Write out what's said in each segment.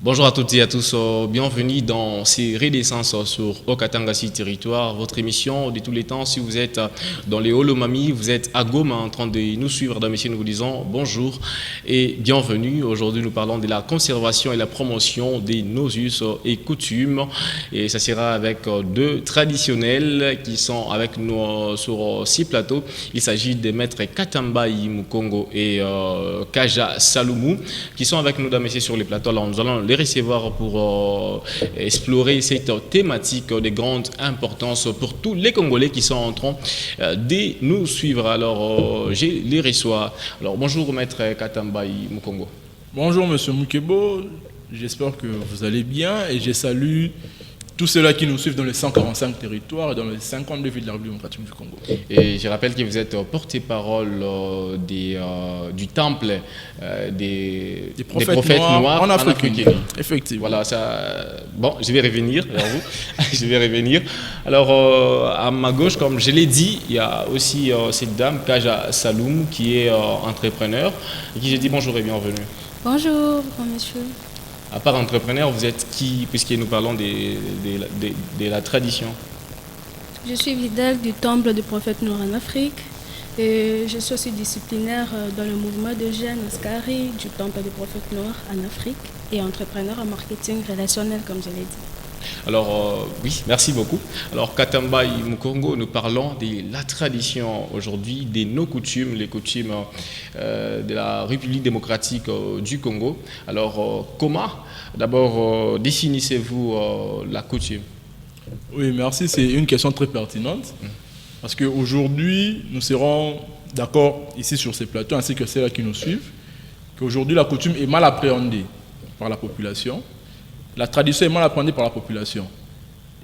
Bonjour à toutes et à tous, bienvenue dans ces Renaissances sur Okatangasi Territoire, votre émission de tous les temps. Si vous êtes dans les Holomami, vous êtes à Goma en train de nous suivre, dames et messieurs, nous vous disons bonjour et bienvenue. Aujourd'hui, nous parlons de la conservation et la promotion de nos us et coutumes. Et ça sera avec deux traditionnels qui sont avec nous sur ces plateaux. Il s'agit des maîtres Katambayi Mukongo et Kaja Saloumou qui sont avec nous, dames et messieurs, sur les plateaux. Alors, nous allons les recevoir pour explorer cette thématique de grande importance pour tous les Congolais qui sont en train de nous suivre. Alors, je les reçois. Alors, bonjour, maître Katambayi Mukongo. Bonjour, monsieur Mukebo. J'espère que vous allez bien et je salue tous ceux-là qui nous suivent dans les 145 territoires et dans les 52 villes de la République démocratique du Congo. Et je rappelle que vous êtes porte-parole du temple des prophètes noirs en Afrique. Effectivement. Voilà, ça. Bon, je vais revenir vers vous. Je vais revenir. Alors, à ma gauche, comme je l'ai dit, il y a aussi cette dame, Kaja Saloum, qui est entrepreneur, et qui j'ai dit bonjour et bienvenue. Bonjour, monsieur. À part entrepreneur, vous êtes qui, puisque nous parlons de la tradition? Je suis fidèle du temple du prophète noir en Afrique et je suis aussi disciplinaire dans le mouvement de jeunes Ascari du temple du prophète noir en Afrique et entrepreneur en marketing relationnel, comme je l'ai dit. Alors, oui, merci beaucoup. Alors, Katambayi Mukongo, nous parlons de la tradition aujourd'hui, de nos coutumes, les coutumes de la République démocratique du Congo. Alors, comment, d'abord, définissez-vous la coutume? Oui, merci. C'est une question très pertinente. Parce qu'aujourd'hui, nous serons d'accord ici sur ces plateaux, ainsi que ceux-là qui nous suivent, qu'aujourd'hui, la coutume est mal appréhendée par la population. La tradition est mal appréhendée par la population.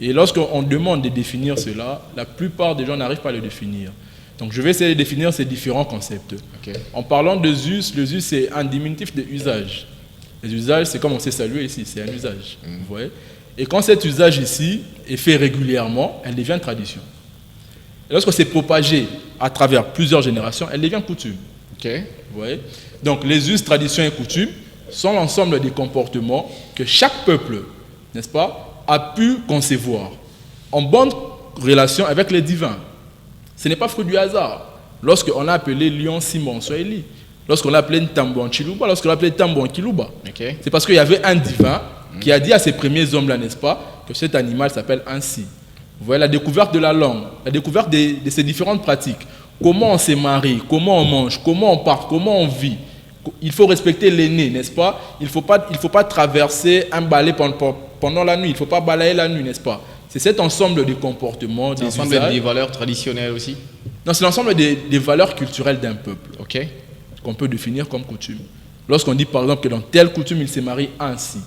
Et lorsqu'on demande de définir cela, la plupart des gens n'arrivent pas à le définir. Donc je vais essayer de définir ces différents concepts. Okay. En parlant de us, le us c'est un diminutif de usage. Les usages, c'est comme on s'est salué ici, c'est un usage. Vous voyez? Et quand cet usage ici est fait régulièrement, elle devient tradition. Et lorsque c'est propagé à travers plusieurs générations, elle devient coutume. Okay. Vous voyez? Donc les us, traditions et coutumes sont l'ensemble des comportements que chaque peuple, n'est-ce pas, a pu concevoir en bonne relation avec les divins. Ce n'est pas fruit du hasard. Lorsqu'on a appelé Lion Simon Swahili, lorsqu'on l'a appelé Ntambo Chiluba, lorsqu'on l'a appelé Tambo Kiluba, okay, c'est parce qu'il y avait un divin qui a dit à ces premiers hommes-là, n'est-ce pas, que cet animal s'appelle ainsi. Vous voyez la découverte de la langue, la découverte de ces différentes pratiques. Comment on se marie, comment on mange, comment on part, comment on vit. Il faut respecter l'aîné, n'est-ce pas? Il ne faut pas traverser un balai pendant la nuit. Il ne faut pas balayer la nuit, n'est-ce pas? C'est cet ensemble de comportements, des usages. L'ensemble des valeurs traditionnelles aussi? Non, c'est l'ensemble des valeurs culturelles d'un peuple. Okay. Qu'on peut définir comme coutume. Lorsqu'on dit par exemple que dans telle coutume, il se marie ainsi.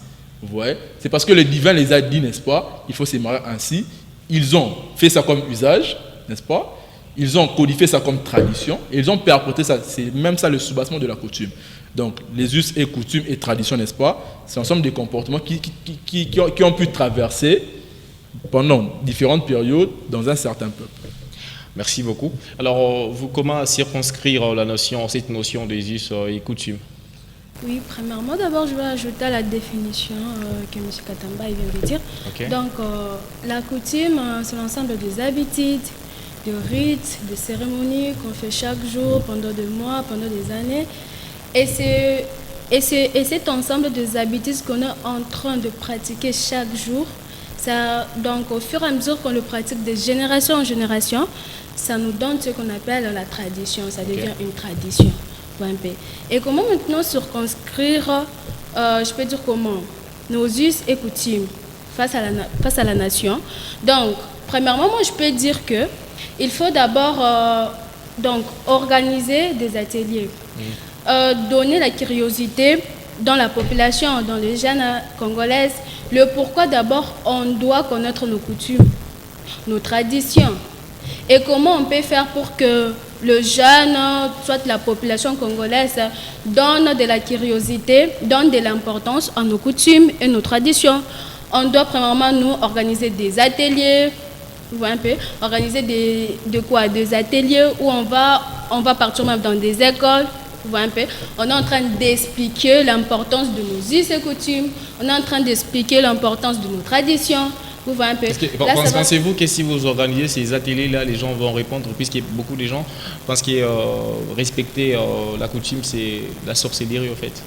Vous voyez? C'est parce que le divin les a dit, n'est-ce pas? Il faut se marier ainsi. Ils ont fait ça comme usage, n'est-ce pas? Ils ont codifié ça comme tradition et ils ont perpétré ça. C'est même ça le soubassement de la coutume. Donc, les us et coutumes et traditions, n'est-ce pas? C'est l'ensemble des comportements qui ont pu traverser pendant différentes périodes dans un certain peuple. Merci beaucoup. Alors, vous, comment circonscrire cette notion des us et coutumes? Oui, premièrement, d'abord, je vais ajouter à la définition que M. Katambayi vient de dire. Okay. Donc, la coutume, c'est l'ensemble des habitudes, de rites, de cérémonies qu'on fait chaque jour, pendant des mois, pendant des années. Et cet ensemble des habitudes qu'on est en train de pratiquer chaque jour, ça, donc au fur et à mesure qu'on le pratique de génération en génération, ça nous donne ce qu'on appelle la tradition, ça devient une tradition. Et comment maintenant circonscrire, je peux dire comment, nos us et coutumes face à la nation. Donc, premièrement, moi je peux dire que il faut d'abord donc organiser des ateliers, donner la curiosité dans la population, dans les jeunes congolaises, le pourquoi d'abord on doit connaître nos coutumes, nos traditions, et comment on peut faire pour que le jeune, soit la population congolaise, donne de la curiosité, donne de l'importance à nos coutumes et nos traditions. On doit premièrement nous organiser des ateliers, vous voyez un peu, organiser des ateliers où on va partir même dans des écoles Vous voyez un peu? On est en train d'expliquer l'importance de nos us et coutumes. On est en train d'expliquer l'importance de nos traditions. Vous voyez un peu? Pensez-vous que si vous organisez ces ateliers-là, les gens vont répondre, puisque beaucoup de gens pensent que respecter la coutume, c'est la sorcellerie, en fait.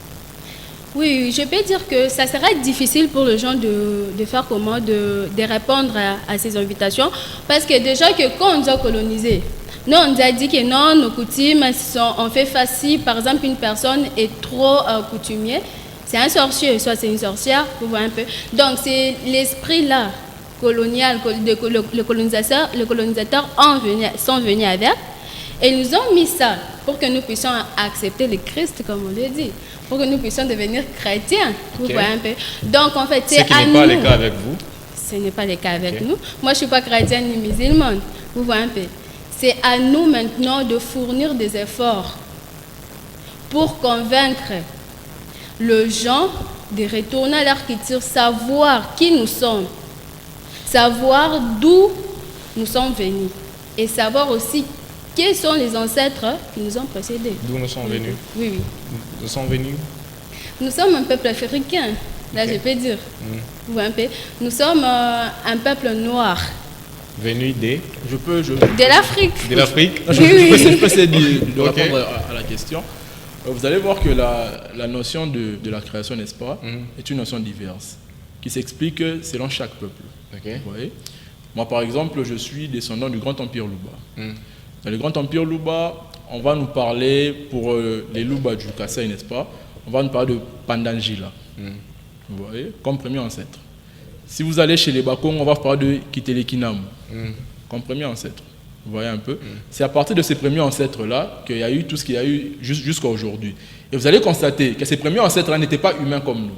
Oui, je peux dire que ça sera difficile pour les gens de faire comment, de répondre à ces invitations. Parce que déjà que quand on nous a colonisés, nous on nous a dit que non, nos coutumes, on fait facile. Par exemple, une personne est trop coutumier, c'est un sorcier, soit c'est une sorcière, vous voyez un peu. Donc c'est l'esprit-là colonial, les colonisateurs sont venus avec, et nous ont mis ça pour que nous puissions accepter le Christ, comme on le dit, pour que nous puissions devenir chrétiens. Vous voyez un peu. Donc en fait, c'est à nous. Ce qui n'est pas le cas avec vous. Ce n'est pas le cas avec nous. Moi, je ne suis pas chrétienne ni musulmane. Vous voyez un peu. C'est à nous maintenant de fournir des efforts pour convaincre les gens de retourner à leur culture, savoir qui nous sommes, savoir d'où nous sommes venus et savoir aussi quels sont les ancêtres qui nous ont précédés. D'où nous sommes venus? Oui, oui. Nous sommes venus? Nous sommes un peuple africain, là je peux dire. Vous voyez un peu. Nous sommes un peuple noir. Venu de l'Afrique. De l'Afrique? Je peux essayer de répondre à la question. Vous allez voir que la notion de la création, n'est-ce pas, est une notion diverse, qui s'explique selon chaque peuple. Vous voyez? Moi, par exemple, je suis descendant du Grand Empire Luba. Dans le Grand Empire Luba, on va nous parler, pour les Luba du Kassai, n'est-ce pas, on va nous parler de Pandangila, vous voyez, comme premier ancêtre. Si vous allez chez les Bakong, on va parler de Kitelekinam, comme premier ancêtre. Vous voyez un peu. C'est à partir de ces premiers ancêtres-là qu'il y a eu tout ce qu'il y a eu jusqu'à aujourd'hui. Et vous allez constater que ces premiers ancêtres-là n'étaient pas humains comme nous.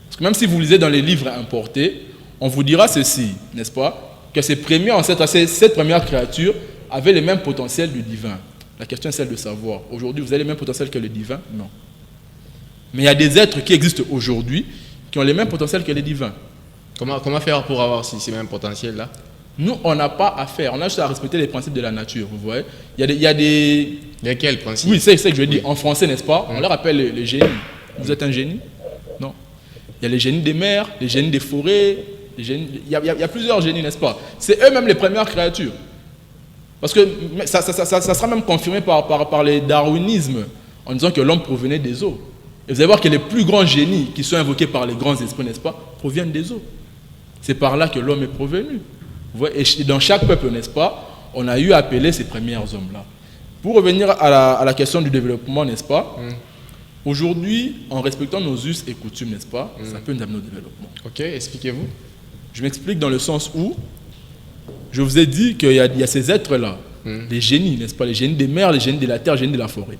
Parce que même si vous lisez dans les livres importés, on vous dira ceci, n'est-ce pas, que ces premiers ancêtres, cette première créature, avaient le même potentiel du divin. La question est celle de savoir. Aujourd'hui, vous avez le même potentiel que le divin? Non. Mais il y a des êtres qui existent aujourd'hui qui ont le même potentiel que les divins. Comment faire pour avoir ces mêmes potentiels-là? Nous, on n'a pas à faire. On a juste à respecter les principes de la nature, vous voyez. Il y a des... Lesquels principes? Oui, c'est ce que je veux dire. En français, n'est-ce pas? On leur appelle les génies. Vous êtes un génie? Non. Il y a les génies des mers, les génies des forêts. Il y a plusieurs génies, n'est-ce pas? C'est eux-mêmes les premières créatures. Parce que ça sera même confirmé par les darwinismes, en disant que l'homme provenait des eaux. Et vous allez voir que les plus grands génies qui sont invoqués par les grands esprits, n'est-ce pas, proviennent des eaux. C'est par là que l'homme est provenu. Vous voyez, et dans chaque peuple, n'est-ce pas, on a eu à appeler ces premiers hommes-là. Pour revenir à la question du développement, n'est-ce pas, aujourd'hui, en respectant nos us et coutumes, n'est-ce pas, ça peut nous amener au développement. Ok, expliquez-vous. Je m'explique dans le sens où je vous ai dit qu'il y a ces êtres-là, les génies, n'est-ce pas, les génies des mers, les génies de la terre, les génies de la forêt.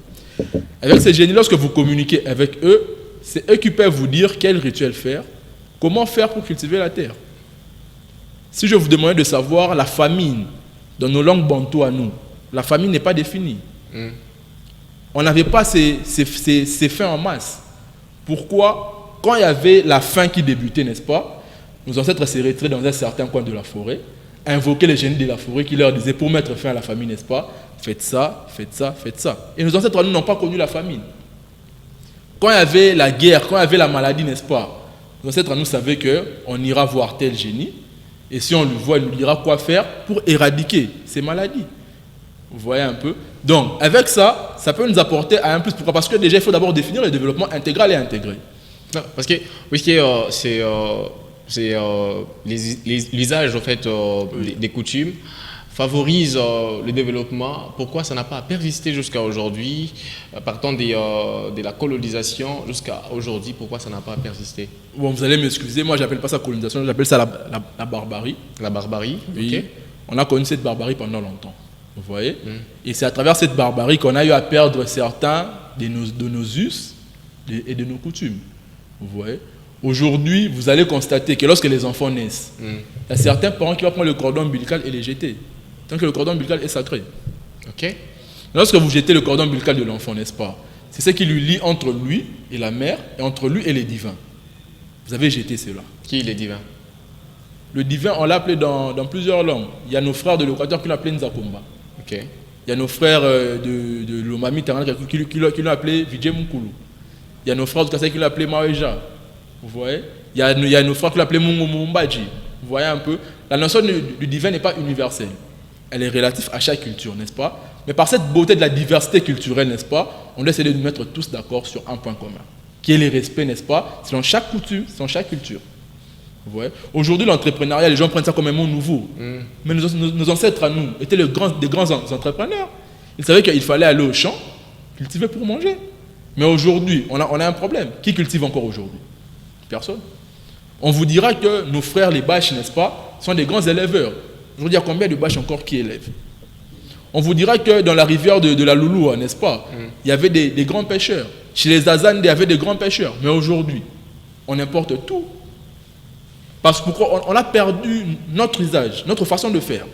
Avec ces génies, lorsque vous communiquez avec eux, c'est eux qui peuvent vous dire quel rituel faire, comment faire pour cultiver la terre. Si je vous demandais de savoir la famine dans nos langues bantou à nous, la famine n'est pas définie. On n'avait pas ces faim en masse. Pourquoi? Quand il y avait la faim qui débutait, n'est-ce pas, nos ancêtres se retiraient dans un certain coin de la forêt, invoquaient les génies de la forêt qui leur disaient pour mettre fin à la famine, n'est-ce pas, faites ça, faites ça, faites ça. Et nos ancêtres, nous, n'ont pas connu la famine. Quand il y avait la guerre, quand il y avait la maladie, n'est-ce pas, nos ancêtres, nous, savaient qu'on ira voir tel génie, et si on le voit, il nous dira quoi faire pour éradiquer ces maladies. Vous voyez un peu? Donc, avec ça, ça peut nous apporter à un plus. Pourquoi? Parce que déjà, il faut d'abord définir le développement intégral et intégré. Non, parce que l'usage en fait, des coutumes favorise le développement. Pourquoi ça n'a pas persisté jusqu'à aujourd'hui, partant de la colonisation jusqu'à aujourd'hui, pourquoi ça n'a pas persisté? Bon, vous allez m'excuser, moi j'appelle pas ça colonisation, j'appelle ça la barbarie. La barbarie, oui. Ok. On a connu cette barbarie pendant longtemps, vous voyez. Et c'est à travers cette barbarie qu'on a eu à perdre certains de nos us et de nos coutumes, vous voyez. Aujourd'hui, vous allez constater que lorsque les enfants naissent, il y a certains parents qui vont prendre le cordon ombilical et les jeter. Tant que le cordon ombilical est sacré. Ok. Lorsque vous jetez le cordon ombilical de l'enfant, n'est-ce pas, c'est ce qui lui lie entre lui et la mère et entre lui et les divins. Vous avez jeté cela. Qui est les divins? Le divin, on l'a appelé dans plusieurs langues. Il y a nos frères de l'Équateur qui l'appellent Nzakomba. Ok. Il y a nos frères de l'Omami Tanganyika qui l'ont appelé Vijay Mukulu. Il y a nos frères de Kassai qui l'ont appelé Maweja. Vous voyez? Il y a nos frères qui l'ont appelé Mungu Mumbaji. Vous voyez un peu? La notion du divin n'est pas universelle. Elle est relative à chaque culture, n'est-ce pas? Mais par cette beauté de la diversité culturelle, n'est-ce pas, on doit essayer de nous mettre tous d'accord sur un point commun, qui est le respect, n'est-ce pas, selon chaque coutume, selon chaque culture. Vous voyez? Aujourd'hui, l'entrepreneuriat, les gens prennent ça comme un mot nouveau. Mais nos ancêtres à nous étaient des grands entrepreneurs. Ils savaient qu'il fallait aller au champ, cultiver pour manger. Mais aujourd'hui, on a un problème. Qui cultive encore aujourd'hui? Personne. On vous dira que nos frères, les Bâches, n'est-ce pas, sont des grands éleveurs. Aujourd'hui, il y a combien de Bâches encore qui élèvent? On vous dira que dans la rivière de la Louloua, n'est-ce pas, il y avait des grands pêcheurs. Chez les Azandes, il y avait des grands pêcheurs. Mais aujourd'hui, on importe tout. Parce qu'on a perdu notre usage, notre façon de faire.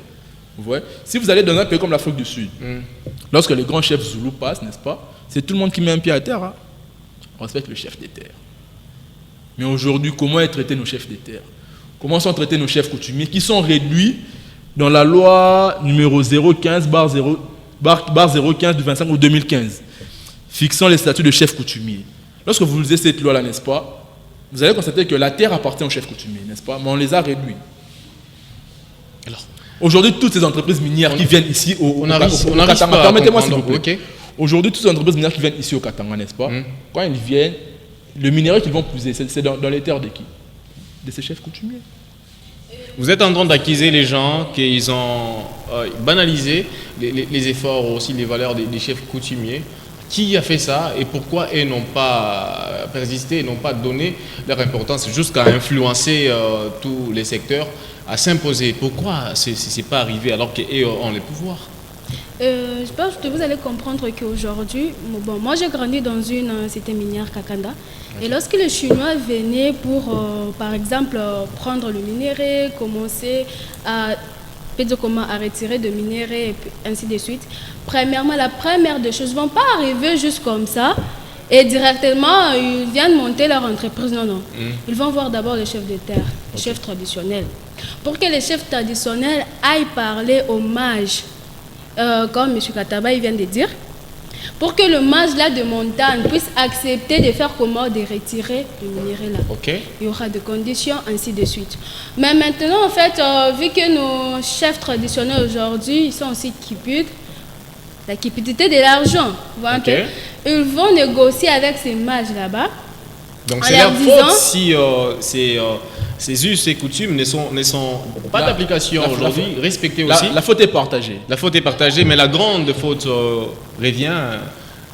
Vous voyez? Si vous allez dans un pays comme l'Afrique du Sud, lorsque les grands chefs Zoulous passent, n'est-ce pas, c'est tout le monde qui met un pied à terre. Hein. On respecte le chef des terres. Mais aujourd'hui, comment est traité nos chefs des terres? Comment sont traités nos chefs coutumiers qui sont réduits dans la loi numéro 015/015 du 25 août 2015, fixant les statuts de chef coutumier. Lorsque vous lisez cette loi-là, n'est-ce pas, vous allez constater que la terre appartient aux chefs coutumiers, n'est-ce pas, mais on les a réduits. Alors, aujourd'hui, toutes ces entreprises minières qui viennent ici au Katanga, permettez-moi s'il vous plaît. Okay. Aujourd'hui, toutes ces entreprises minières qui viennent ici au Katanga, n'est-ce pas, quand ils viennent, le minerai qu'ils vont puiser, c'est dans les terres de qui? De ces chefs coutumiers. Vous êtes en train d'accuser les gens qu'ils ont banalisé les efforts, aussi les valeurs des chefs coutumiers. Qui a fait ça et pourquoi ils n'ont pas persisté, n'ont pas donné leur importance jusqu'à influencer tous les secteurs, à s'imposer? Pourquoi ce n'est pas arrivé alors qu'ils ont les pouvoirs? Je pense que vous allez comprendre qu'aujourd'hui, bon, moi j'ai grandi dans une cité minière Kakanda. Et lorsque les Chinois venaient pour, par exemple, prendre le minerai, commencer à retirer de minerai et ainsi de suite, premièrement, la première des choses ne vont pas arriver juste comme ça et directement ils viennent monter leur entreprise. Non, non. Ils vont voir d'abord les chefs de terre, les chefs traditionnels. Pour que les chefs traditionnels aillent parler aux mages, comme M. Kataba il vient de dire, pour que le mage là de montagne puisse accepter de faire comment, de retirer le minerai là. Okay. Il y aura des conditions, ainsi de suite. Mais maintenant, en fait, vu que nos chefs traditionnels aujourd'hui, ils sont aussi kipides, la cupidité de l'argent, okay. Ils vont négocier avec ces mages là-bas. Donc c'est leur faute si ces us et coutumes ne sont pas d'application aujourd'hui, respectées aussi. La faute est partagée. La faute est partagée, mais la grande faute revient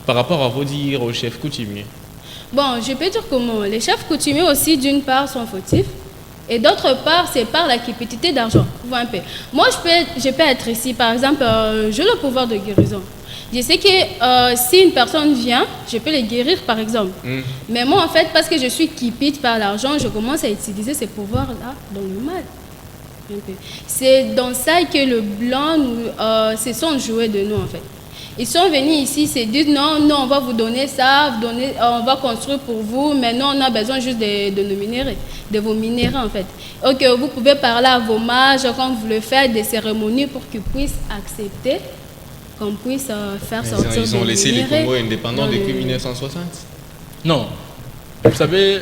par rapport à vos dires aux chefs coutumiers. Bon, je peux dire comment les chefs coutumiers aussi, d'une part, sont fautifs, et d'autre part, c'est par la cupidité d'argent. Un peu. Moi, je peux être ici, par exemple, j'ai le pouvoir de guérison. Je sais que si une personne vient, je peux le guérir, par exemple. Mais moi, en fait, parce que je suis cupide par l'argent, je commence à utiliser ces pouvoirs-là dans le mal. C'est dans ça que le blanc se sont joués de nous, en fait. Ils sont venus ici, se disent non, on va vous donner ça, on va construire pour vous, mais non, on a besoin juste de nos minéraux, de vos minéraux, en fait. Ok, vous pouvez parler à vos mages, quand vous le faites, des cérémonies pour qu'ils puissent accepter qu'on puisse faire sortir des minéraux. Ils ont laissé les Congos indépendants depuis 1960? Non. Vous savez,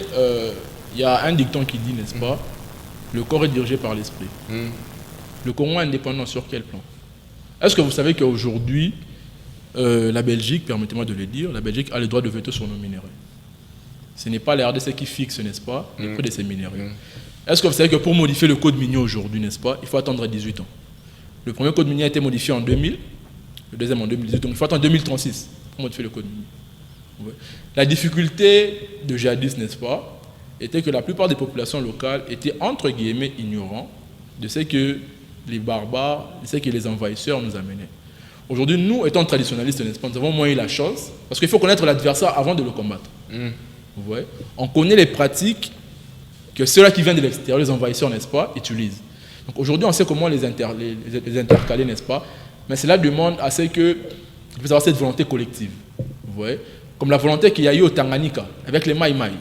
il y a un dicton qui dit, n'est-ce pas, le corps est dirigé par l'esprit. Le Congo est indépendant sur quel plan? Est-ce que vous savez qu'aujourd'hui, la Belgique, permettez-moi de le dire, la Belgique a le droit de veto sur nos minéraux? Ce n'est pas la RDC qui fixe, n'est-ce pas, le prix de ces minéraux. Est-ce que vous savez que pour modifier le code minier aujourd'hui, n'est-ce pas, il faut attendre 18 ans? Le premier code minier a été modifié en 2000, le deuxième en 2018, donc il faut attendre 2036 pour modifier le code minier. La difficulté de jadis, n'est-ce pas, était que la plupart des populations locales étaient entre guillemets ignorants de ce que les barbares, de ce que les envahisseurs nous amenaient. Aujourd'hui, nous, étant traditionnalistes, n'est-ce pas, nous avons moins eu la chance, parce qu'il faut connaître l'adversaire avant de le combattre. Vous voyez? On connaît les pratiques que ceux-là qui viennent de l'extérieur, les envahisseurs, n'est-ce pas, utilisent. Donc aujourd'hui, on sait comment les intercaler, n'est-ce pas, mais cela demande à ce qu'il puisse avoir cette volonté collective. Vous voyez? Comme la volonté qu'il y a eu au Tanganyika, avec les Maï Maï.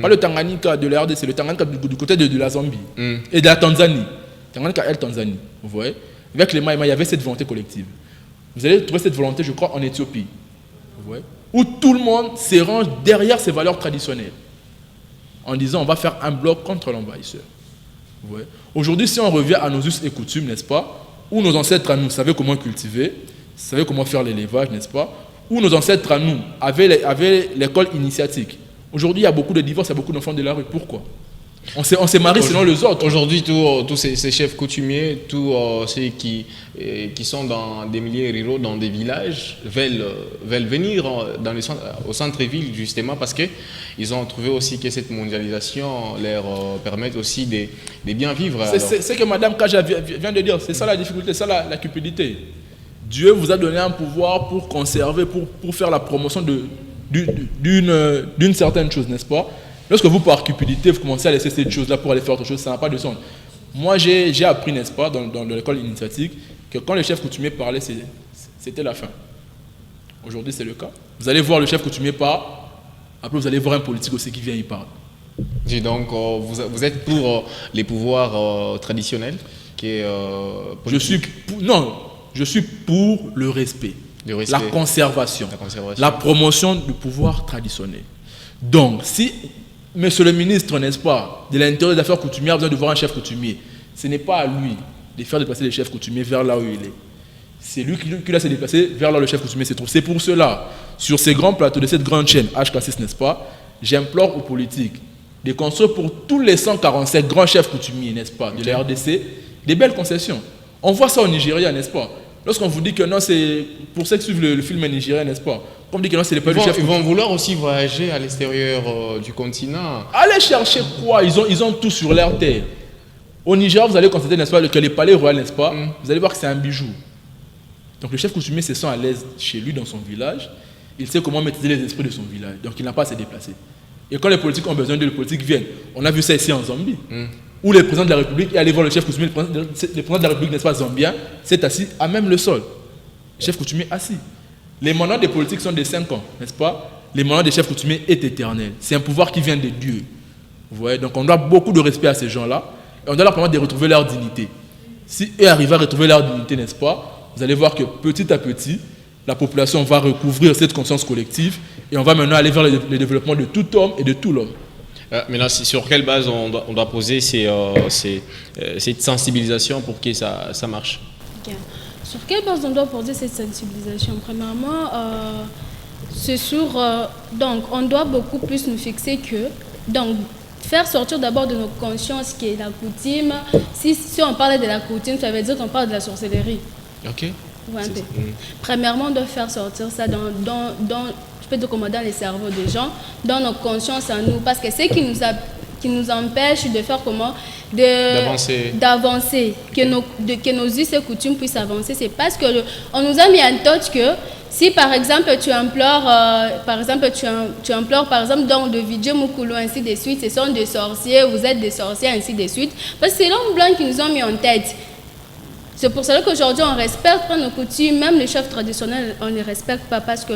Pas le Tanganyika de la RDC, c'est le Tanganyika du côté de la Zambie et de la Tanzanie. Tanganyika et Tanzanie. Vous voyez? Avec les Maï Maï, il y avait cette volonté collective. Vous allez trouver cette volonté, je crois, en Éthiopie. Vous voyez, où tout le monde se range derrière ses valeurs traditionnelles. En disant, on va faire un bloc contre l'envahisseur. Vous voyez. Aujourd'hui, si on revient à nos us et coutumes, n'est-ce pas, où nos ancêtres à nous savaient comment cultiver, savaient comment faire l'élevage, n'est-ce pas, où nos ancêtres à nous avaient l'école initiatique. Aujourd'hui, il y a beaucoup de divorces, il y a beaucoup d'enfants de la rue. Pourquoi? On s'est marié selon les autres. Aujourd'hui, tous ces chefs coutumiers, tous ceux qui sont dans des milieux ruraux, dans des villages, veulent venir au centre-ville justement parce qu'ils ont trouvé aussi que cette mondialisation leur permet aussi de bien vivre. C'est ce que Mme Kaja vient de dire. C'est ça la difficulté, c'est ça la cupidité. Dieu vous a donné un pouvoir pour conserver, pour faire la promotion d'une certaine chose, n'est-ce pas? Lorsque vous, par cupidité, vous commencez à laisser cette chose-là pour aller faire autre chose, ça n'a pas de sens. Moi, j'ai appris, n'est-ce pas, dans l'école initiatique, que quand le chef coutumier parlait, c'était la fin. Aujourd'hui, c'est le cas. Vous allez voir le chef coutumier parle, après vous allez voir un politique aussi qui vient y parler. Donc, vous êtes pour les pouvoirs traditionnels je suis pour le respect, la conservation, la promotion du pouvoir traditionnel. Donc, si monsieur le ministre, n'est-ce pas, de l'Intérieur des Affaires coutumières a besoin de voir un chef coutumier, ce n'est pas à lui de faire déplacer le chef coutumier vers là où il est. C'est lui qui doit se déplacer vers là où le chef coutumier se trouve. C'est pour cela, sur ces grands plateaux de cette grande chaîne HK6, n'est-ce pas, j'implore aux politiques de construire pour tous les 147 grands chefs coutumiers, n'est-ce pas, de la RDC, des belles concessions. On voit ça au Nigeria, n'est-ce pas? Lorsqu'on vous dit que non, c'est pour ceux qui suivent le film nigérien, n'est-ce pas? Comme dit que non, c'est pas le chef. Ils vont vouloir aussi voyager à l'extérieur du continent. Allez chercher quoi? Ils ont tout sur leur terre. Au Niger, vous allez constater, n'est-ce pas, que les palais royaux, n'est-ce pas, vous allez voir que c'est un bijou. Donc le chef coutumier se sent à l'aise chez lui, dans son village. Il sait comment maîtriser les esprits de son village. Donc il n'a pas à se déplacer. Et quand les politiques ont besoin de, les politiques viennent. On a vu ça ici en Zambie. Où le président de la République est allé voir le chef coutumier. Le président de la République, n'est-ce pas, zambien, s'est assis à même le sol. Le chef coutumier assis. Les mandats des politiques sont de 5 ans, n'est-ce pas? Les mandats des chefs coutumiers est éternel. C'est un pouvoir qui vient de Dieu. Vous voyez? Donc on doit beaucoup de respect à ces gens-là. Et on doit leur permettre de retrouver leur dignité. Si eux arrivent à retrouver leur dignité, n'est-ce pas, vous allez voir que petit à petit, la population va recouvrir cette conscience collective et on va maintenant aller vers le développement de tout homme et de tout l'homme. Maintenant, sur quelle base on doit poser cette sensibilisation pour que ça marche? Okay. Sur quelle base on doit poser cette sensibilisation? Premièrement, c'est sur... donc, on doit beaucoup plus nous fixer que... Donc, faire sortir d'abord de nos consciences qui est la coutume. Si on parle de la coutume, ça veut dire qu'on parle de la sorcellerie. Ok. Ouais, premièrement, on doit faire sortir ça dans les cerveaux des gens, dans nos consciences à nous, parce que c'est qui nous empêche de faire comment, d'avancer, que nos us et coutumes puissent avancer. C'est parce que on nous a mis en tête que si par exemple tu implores par exemple dans le Vidje Mukulu ainsi de suite, ce sont des sorciers, vous êtes des sorciers ainsi de suite, parce que c'est l'homme blanc qui nous ont mis en tête. C'est pour cela qu'aujourd'hui on respecte pas nos coutumes, même les chefs traditionnels on ne les respecte pas parce que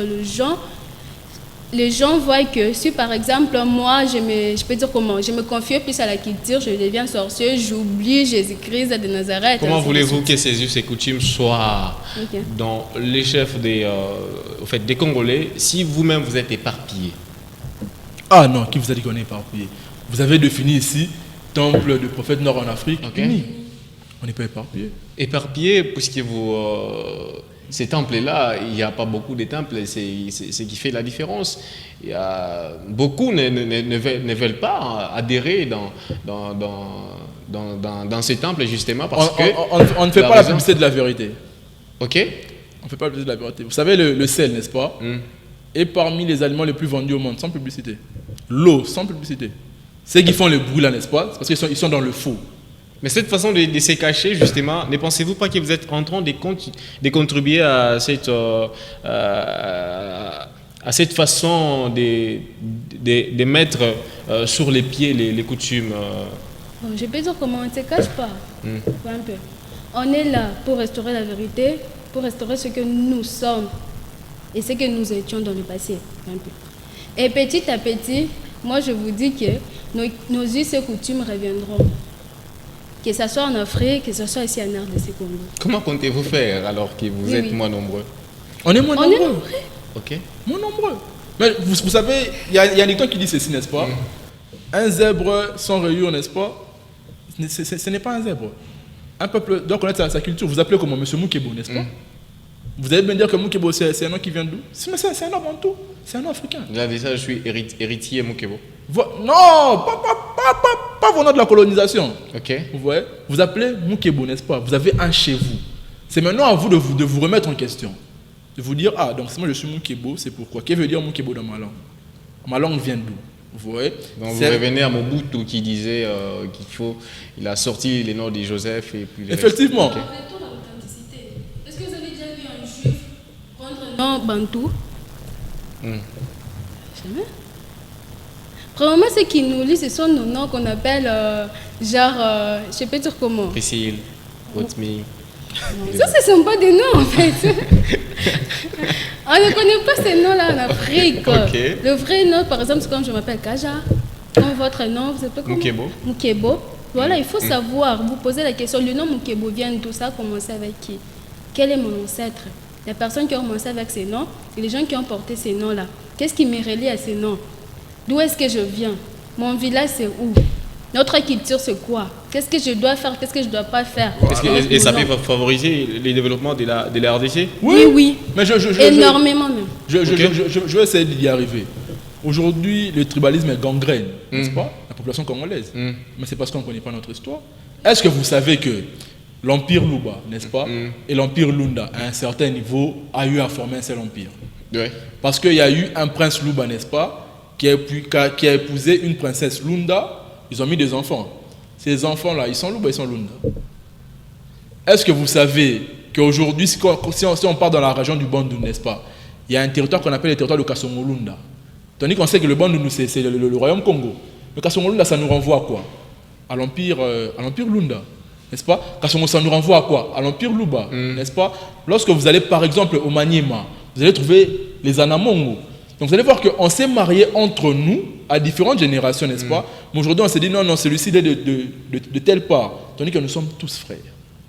les gens voient que si par exemple moi je me confie plus à la culture, je deviens sorcier, j'oublie Jésus-Christ de Nazareth. Comment voulez-vous que ces us et coutumes soient dans les chefs des Congolais si vous-même vous êtes éparpillés? Ah non, qui vous a dit qu'on est éparpillés? Vous avez défini ici temple du prophète Nord en Afrique. Uni. On n'est pas éparpillés. Éparpillés puisque ces temples-là, il n'y a pas beaucoup de temples, c'est ce qui fait la différence. Beaucoup ne veulent pas adhérer dans ces temples justement parce on ne fait pas la publicité de la vérité. Ok. On ne fait pas la publicité de la vérité. Vous savez, le sel, n'est-ce pas, est parmi les aliments les plus vendus au monde, sans publicité. L'eau, sans publicité. Ceux qui font le bruit là, n'est-ce pas, c'est parce qu'ils sont dans le faux. Mais cette façon de se cacher, justement, ne pensez-vous pas que vous êtes en train de contribuer à cette façon de mettre sur les pieds les coutumes? Je peux dire comment on ne se cache pas. Un peu. On est là pour restaurer la vérité, pour restaurer ce que nous sommes et ce que nous étions dans le passé. Un peu. Et petit à petit, moi je vous dis que nos us et coutumes reviendront. que ce soit en Afrique, que ce soit ici en RDC Congo. Comment comptez-vous faire alors que vous êtes moins nombreux? On est moins On est nombreux. nombreux. Ok. Moins nombreux. Mais vous savez, il y a un dicton qui dit ceci, n'est-ce pas? Un zèbre sans rayures, n'est-ce pas? Ce n'est pas un zèbre. Un peuple doit connaître sa culture. Vous appelez comment Monsieur Moukebo, n'est-ce pas? Vous allez bien dire que Moukebo, c'est un nom qui vient d'où? C'est un nom bantou. C'est un nom africain. Là, déjà, je suis héritier Moukebo. Non, pas venant de la colonisation. Ok. Vous voyez? Vous appelez Moukebo, n'est-ce pas? Vous avez un chez vous. C'est maintenant à vous de vous remettre en question. De vous dire, ah, donc moi je suis Moukebo, c'est pourquoi? Qu'est-ce que veut dire Moukebo dans ma langue? Ma langue vient d'où? Vous voyez? Donc vous revenez à Mobutu qui disait il a sorti les noms de Joseph et puis les effectivement. restes. Okay. Est-ce que vous avez déjà vu un juif prendre un nom bantou? Jamais. Premièrement, ce qui nous lie, ce sont nos noms qu'on appelle je peux dire comment? Priscille, Rotmi. Ça, ce ne sont pas des noms en fait. On ne connaît pas ces noms-là en Afrique. Ok. Le vrai nom, par exemple, c'est comme je m'appelle Kaja. Comme votre nom, vous appelez comment? Moukebo. Moukebo. Voilà, il faut savoir, vous posez la question, le nom Moukebo vient d'où? Ça a commencé avec qui? Quel est mon ancêtre? Les personnes qui ont commencé avec ces noms et les gens qui ont porté ces noms-là. Qu'est-ce qui me relie à ces noms? D'où est-ce que je viens? Mon village, c'est où? Notre culture, c'est quoi? Qu'est-ce que je dois faire? Qu'est-ce que je ne dois pas faire? Et ça peut favoriser le développement de la RDC? Oui. Mais Énormément même. Je vais essayer d'y arriver. Aujourd'hui, le tribalisme est gangrène, n'est-ce pas? La population congolaise. Mais c'est parce qu'on ne connaît pas notre histoire. Est-ce que vous savez que l'empire Luba, n'est-ce pas, et l'empire Lunda, à un certain niveau, a eu à former un seul empire? Ouais. Parce qu'il y a eu un prince Luba, n'est-ce pas, qui a épousé une princesse Lunda. Ils ont mis des enfants. Ces enfants-là, ils sont Luba, ils sont Lunda. Est-ce que vous savez qu'aujourd'hui, si on part dans la région du Bandundu, n'est-ce pas, il y a un territoire qu'on appelle le territoire de Kasongo-Lunda. Tandis qu'on sait que le Bandundu, c'est le royaume Congo. Le Kasongo-Lunda, ça nous renvoie à quoi? À l'empire Lunda, n'est-ce pas? Kasongo, ça nous renvoie à quoi? À l'empire Luba, n'est-ce pas? Lorsque vous allez par exemple au Maniema, vous allez trouver les Anamongo. Donc vous allez voir qu'on s'est marié entre nous à différentes générations, n'est-ce pas? Mais aujourd'hui on s'est dit non, celui-ci est de telle part. Tandis que nous sommes tous frères.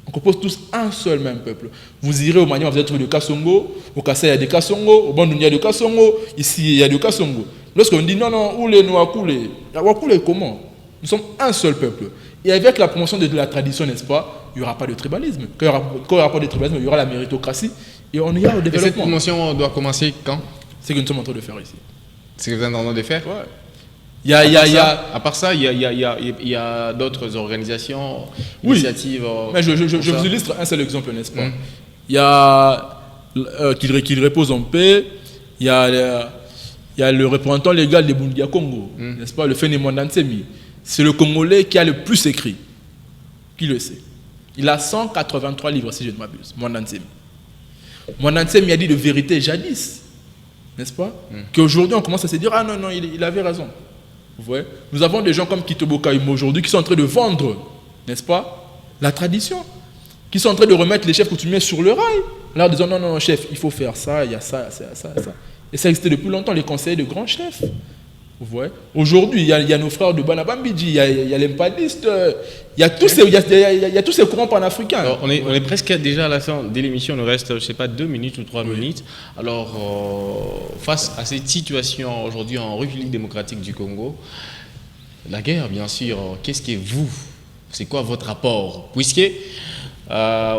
On compose tous un seul même peuple. Vous irez au Maniema, vous allez trouver de Kasongo, au Kassa il y a des Kasongo, au Bandundu il y a des Kasongo, ici il y a des Kasongo. Lorsqu'on dit non, où les Wakule? Wakule comment? Nous sommes un seul peuple. Et avec la promotion de la tradition, n'est-ce pas, il n'y aura pas de tribalisme. Quand il n'y aura pas de tribalisme, il y aura la méritocratie et on ira au développement. Et cette promotion doit commencer quand? C'est ce que nous sommes en train de faire ici. C'est ce que vous êtes en train de faire? Ouais. À part ça, il y a d'autres organisations, initiatives. Mais je vous illustre un seul exemple, n'est-ce pas? Il y a qu'il repose en paix. Il y a le représentant légal de Bundia Congo, n'est-ce pas? Le Fene Mwandansemi. C'est le Congolais qui a le plus écrit. Qui le sait? Il a 183 livres, si je ne m'abuse. Mwandansemi. Mwandansemi a dit de vérité jadis. N'est-ce pas? Qu'aujourd'hui, on commence à se dire, ah non, il avait raison. Vous voyez? Nous avons des gens comme Kitobo Kaimo aujourd'hui qui sont en train de vendre, n'est-ce pas, la tradition. Qui sont en train de remettre les chefs coutumiers sur le rail. Là, en disant, non, chef, il faut faire ça, il y a ça. Et ça existait depuis longtemps, les conseillers de grands chefs. Vous voyez? Aujourd'hui, il y a nos frères de Banabambidji, il y a les mpadistes, il y a tous ces courants panafricains. Alors, on est presque déjà à la fin de l'émission, il nous reste, je ne sais pas, 2 minutes ou 3 minutes. Alors, face à cette situation aujourd'hui en République démocratique du Congo, la guerre, bien sûr, qu'est-ce que c'est quoi votre rapport? Puisque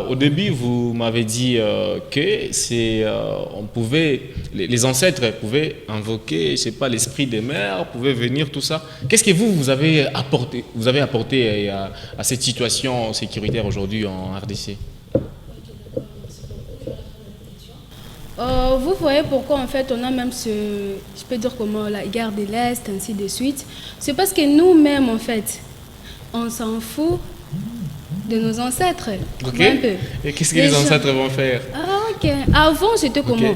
au début, vous m'avez dit que les ancêtres pouvaient invoquer, je sais pas, l'esprit des mers, pouvaient venir, tout ça. Qu'est-ce que vous avez apporté à cette situation sécuritaire aujourd'hui en RDC? Vous voyez pourquoi en fait on a même je peux dire comment, la guerre de l'Est, ainsi de suite. C'est parce que nous-mêmes en fait, on s'en fout de nos ancêtres. Ok. Un peu. Et qu'est-ce que les ancêtres vont faire? Ah, ok. Avant, c'était comment?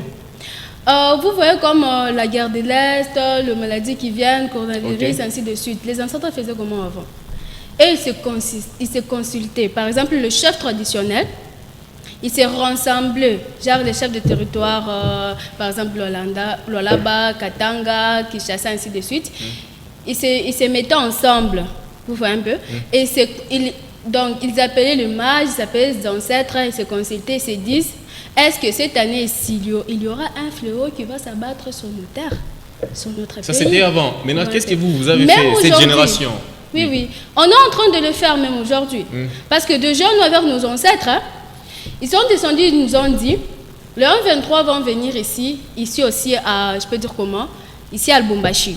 Vous voyez comme la guerre de l'Est, les maladies qui viennent, coronavirus, ainsi de suite. Les ancêtres faisaient comment avant? Et ils se consultaient. Par exemple, le chef traditionnel, il s'est rassemblé, genre les chefs de territoire, par exemple Lualaba, Katanga, Kinshasa, ainsi de suite. Ils se mettaient ensemble, vous voyez un peu, et Donc, ils appelaient le mage, ils appelaient les ancêtres, ils se consultaient, ils se disent, est-ce que cette année, il y aura un fléau qui va s'abattre sur nos terres, sur notre pays? Ça, c'était avant. Maintenant, qu'est-ce que vous avez Même fait, cette aujourd'hui. génération? Oui, oui. On est en train de le faire même aujourd'hui. Parce que de jeunes avec nos ancêtres, hein, ils sont descendus, ils nous ont dit, le 1-23 vont venir ici aussi, je peux dire comment, ici à Lubumbashi.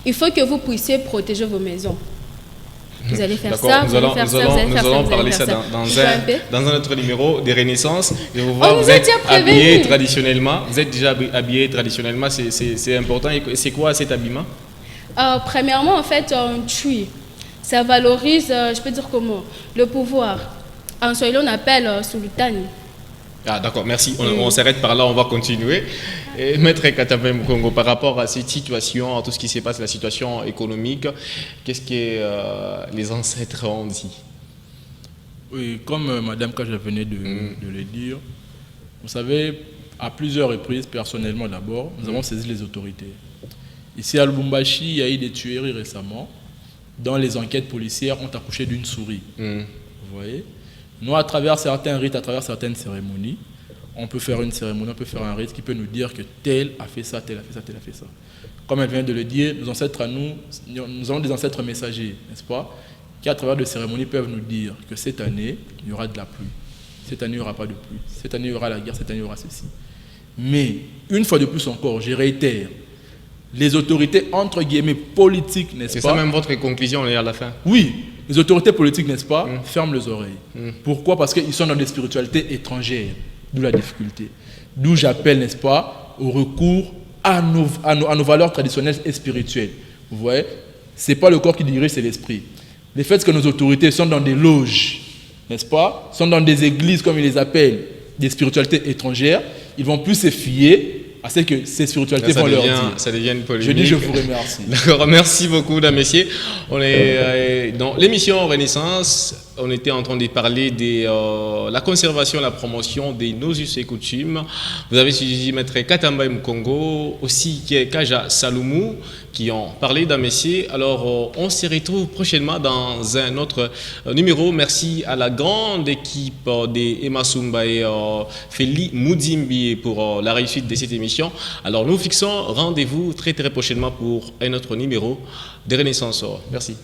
Il faut que vous puissiez protéger vos maisons. Vous allez faire ça, vous allez faire ça, vous allez faire ça. Nous allons parler ça dans un autre numéro de Renaissance. Je vous vois, On vous nous a êtes déjà prévenu. habillés traditionnellement. Vous êtes déjà habillés traditionnellement, c'est important. Et c'est quoi cet habillement? Premièrement, en fait, on tue. Ça valorise, je peux dire comment, le pouvoir. En Swahili, on appelle sultani. Ah, d'accord, merci. On s'arrête par là, on va continuer. Et Maître Katambe Mukongo, par rapport à cette situation, à tout ce qui se passe, la situation économique, qu'est-ce que les ancêtres ont dit? Oui, comme Madame Kaja venait de le dire, vous savez, à plusieurs reprises, personnellement d'abord, nous avons saisi les autorités. Ici à Lubumbashi, il y a eu des tueries récemment, dont les enquêtes policières ont accouché d'une souris. Vous voyez? Nous, à travers certains rites, à travers certaines cérémonies, on peut faire une cérémonie, on peut faire un rite qui peut nous dire que tel a fait ça, tel a fait ça, tel a fait ça. Comme elle vient de le dire, nos ancêtres à nous avons des ancêtres messagers, n'est-ce pas, qui à travers des cérémonies peuvent nous dire que cette année, il y aura de la pluie. Cette année, il n'y aura pas de pluie. Cette année, il y aura la guerre. Cette année, il y aura ceci. Mais, une fois de plus encore, je réitère, les autorités, entre guillemets, politiques, n'est-ce pas? C'est ça même votre conclusion à la fin? Oui, les autorités politiques, n'est-ce pas, ferment les oreilles. Pourquoi? Parce qu'ils sont dans des spiritualités étrangères, d'où la difficulté. D'où j'appelle, n'est-ce pas, au recours à nos valeurs traditionnelles et spirituelles. Vous voyez? Ce n'est pas le corps qui dirige, c'est l'esprit. Le fait que nos autorités sont dans des loges, n'est-ce pas, sont dans des églises, comme ils les appellent, des spiritualités étrangères, ils vont plus se fier à ce que ces spiritualités vont leur dire. Ça devient une polémique. Je dis, je vous remercie. D'accord, merci beaucoup, mesdames, messieurs. On est dans l'émission Renaissance. On était en train de parler de la conservation, la promotion de nos us et coutumes. Vous avez suivi Maître Katambe Mukongo, aussi qui est Kaja Saloumou, qui ont parlé d'un messier. Alors, on se retrouve prochainement dans un autre numéro. Merci à la grande équipe de Emma Sumba et Feli Moudimbi pour la réussite de cette émission. Alors, nous fixons rendez-vous très très prochainement pour un autre numéro de Renaissance. Merci.